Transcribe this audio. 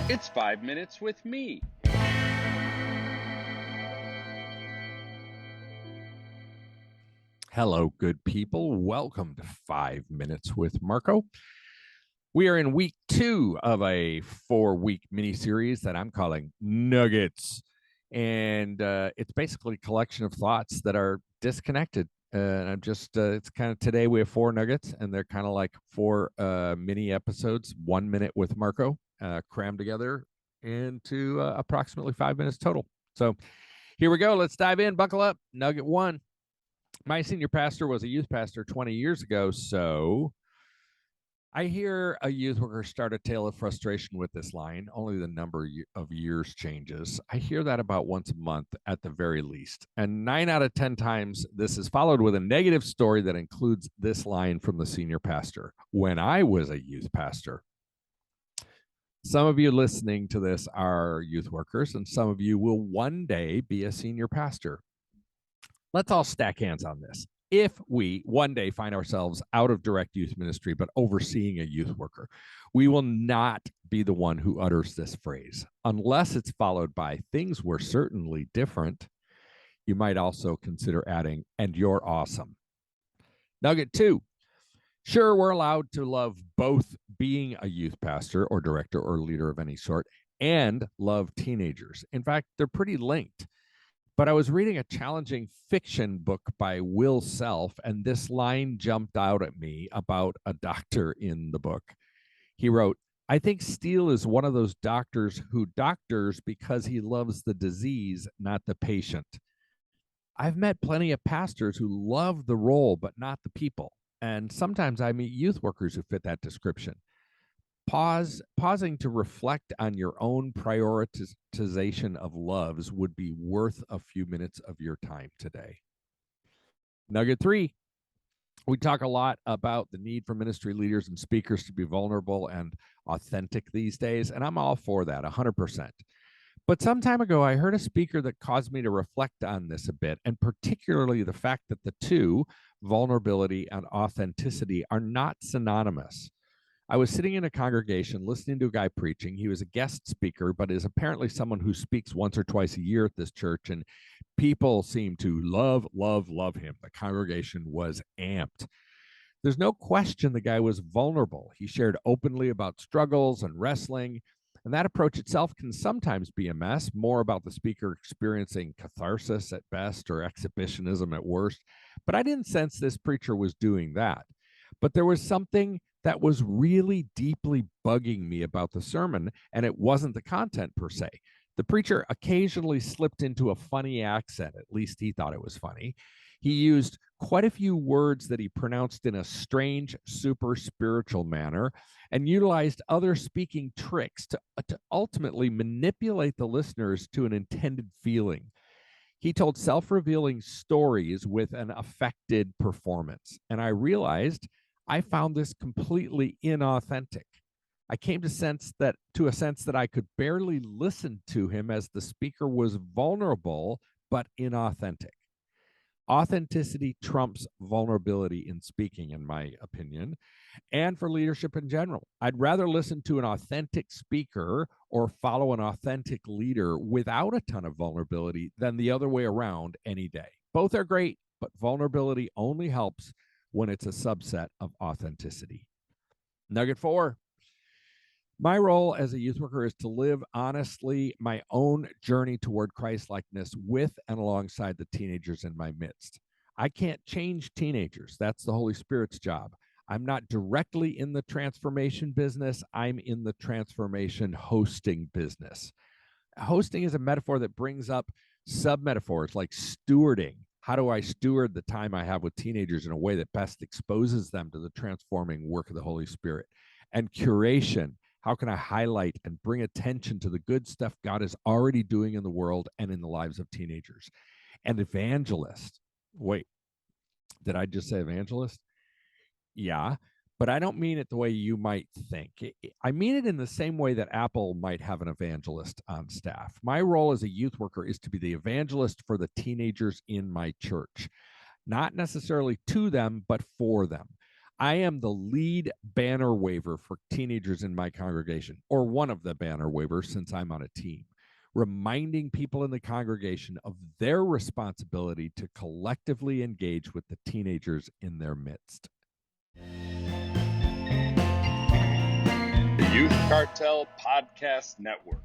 It's 5 minutes with me. Hello, good people. Welcome to 5 Minutes with Marko. We are in week 2 of a 4-week mini series that I'm calling Nuggets. And it's basically a collection of thoughts that are disconnected. And I'm just, it's kind of today we have 4 nuggets, and they're kind of like 4 mini episodes, 1 minute with Marko, crammed together into approximately 5 minutes total. So here we go. Let's dive in. Buckle up. Nugget 1. My senior pastor was a youth pastor 20 years ago, so I hear a youth worker start a tale of frustration with this line. Only the number of years changes. I hear that about once a month at the very least. And 9 out of 10 times, this is followed with a negative story that includes this line from the senior pastor. When I was a youth pastor, some of you listening to this are youth workers, and some of you will one day be a senior pastor. Let's all stack hands on this. If we one day find ourselves out of direct youth ministry, but overseeing a youth worker, we will not be the one who utters this phrase, unless it's followed by things were certainly different. You might also consider adding, and you're awesome. Nugget 2. Sure, we're allowed to love both being a youth pastor or director or leader of any sort and love teenagers. In fact, they're pretty linked. But I was reading a challenging fiction book by Will Self, and this line jumped out at me about a doctor in the book. He wrote, I think Steele is one of those doctors who doctors because he loves the disease, not the patient. I've met plenty of pastors who love the role, but not the people. And sometimes I meet youth workers who fit that description. Pausing to reflect on your own prioritization of loves would be worth a few minutes of your time today. Nugget 3. We talk a lot about the need for ministry leaders and speakers to be vulnerable and authentic these days, and I'm all for that 100%. But some time ago, I heard a speaker that caused me to reflect on this a bit, and particularly the fact that the two, vulnerability and authenticity, are not synonymous. I was sitting in a congregation listening to a guy preaching. He was a guest speaker, but is apparently someone who speaks once or twice a year at this church, and people seem to love him. The congregation was amped. There's no question the guy was vulnerable. He shared openly about struggles and wrestling, and that approach itself can sometimes be a mess, more about the speaker experiencing catharsis at best or exhibitionism at worst. But I didn't sense this preacher was doing that. But there was something that was really deeply bugging me about the sermon, and it wasn't the content per se. The preacher occasionally slipped into a funny accent, at least he thought it was funny. He used quite a few words that he pronounced in a strange, super spiritual manner, and utilized other speaking tricks to ultimately manipulate the listeners to an intended feeling. He told self revealing stories with an affected performance, and I realized I found this completely inauthentic. I came to a sense that I could barely listen to him as the speaker was vulnerable but inauthentic. Authenticity trumps vulnerability in speaking, in my opinion, and for leadership in general. I'd rather listen to an authentic speaker or follow an authentic leader without a ton of vulnerability than the other way around any day. Both are great, but vulnerability only helps when it's a subset of authenticity. Nugget 4. My role as a youth worker is to live honestly my own journey toward Christ-likeness with and alongside the teenagers in my midst. I can't change teenagers. That's the Holy Spirit's job. I'm not directly in the transformation business. I'm in the transformation hosting business. Hosting is a metaphor that brings up sub-metaphors like stewarding. How do I steward the time I have with teenagers in a way that best exposes them to the transforming work of the Holy Spirit? And curation. How can I highlight and bring attention to the good stuff God is already doing in the world and in the lives of teenagers? And evangelist. Wait, did I just say evangelist? Yeah, but I don't mean it the way you might think. I mean it in the same way that Apple might have an evangelist on staff. My role as a youth worker is to be the evangelist for the teenagers in my church, not necessarily to them, but for them. I am the lead banner waver for teenagers in my congregation, or one of the banner wavers since I'm on a team, reminding people in the congregation of their responsibility to collectively engage with the teenagers in their midst. The Youth Cartel Podcast Network.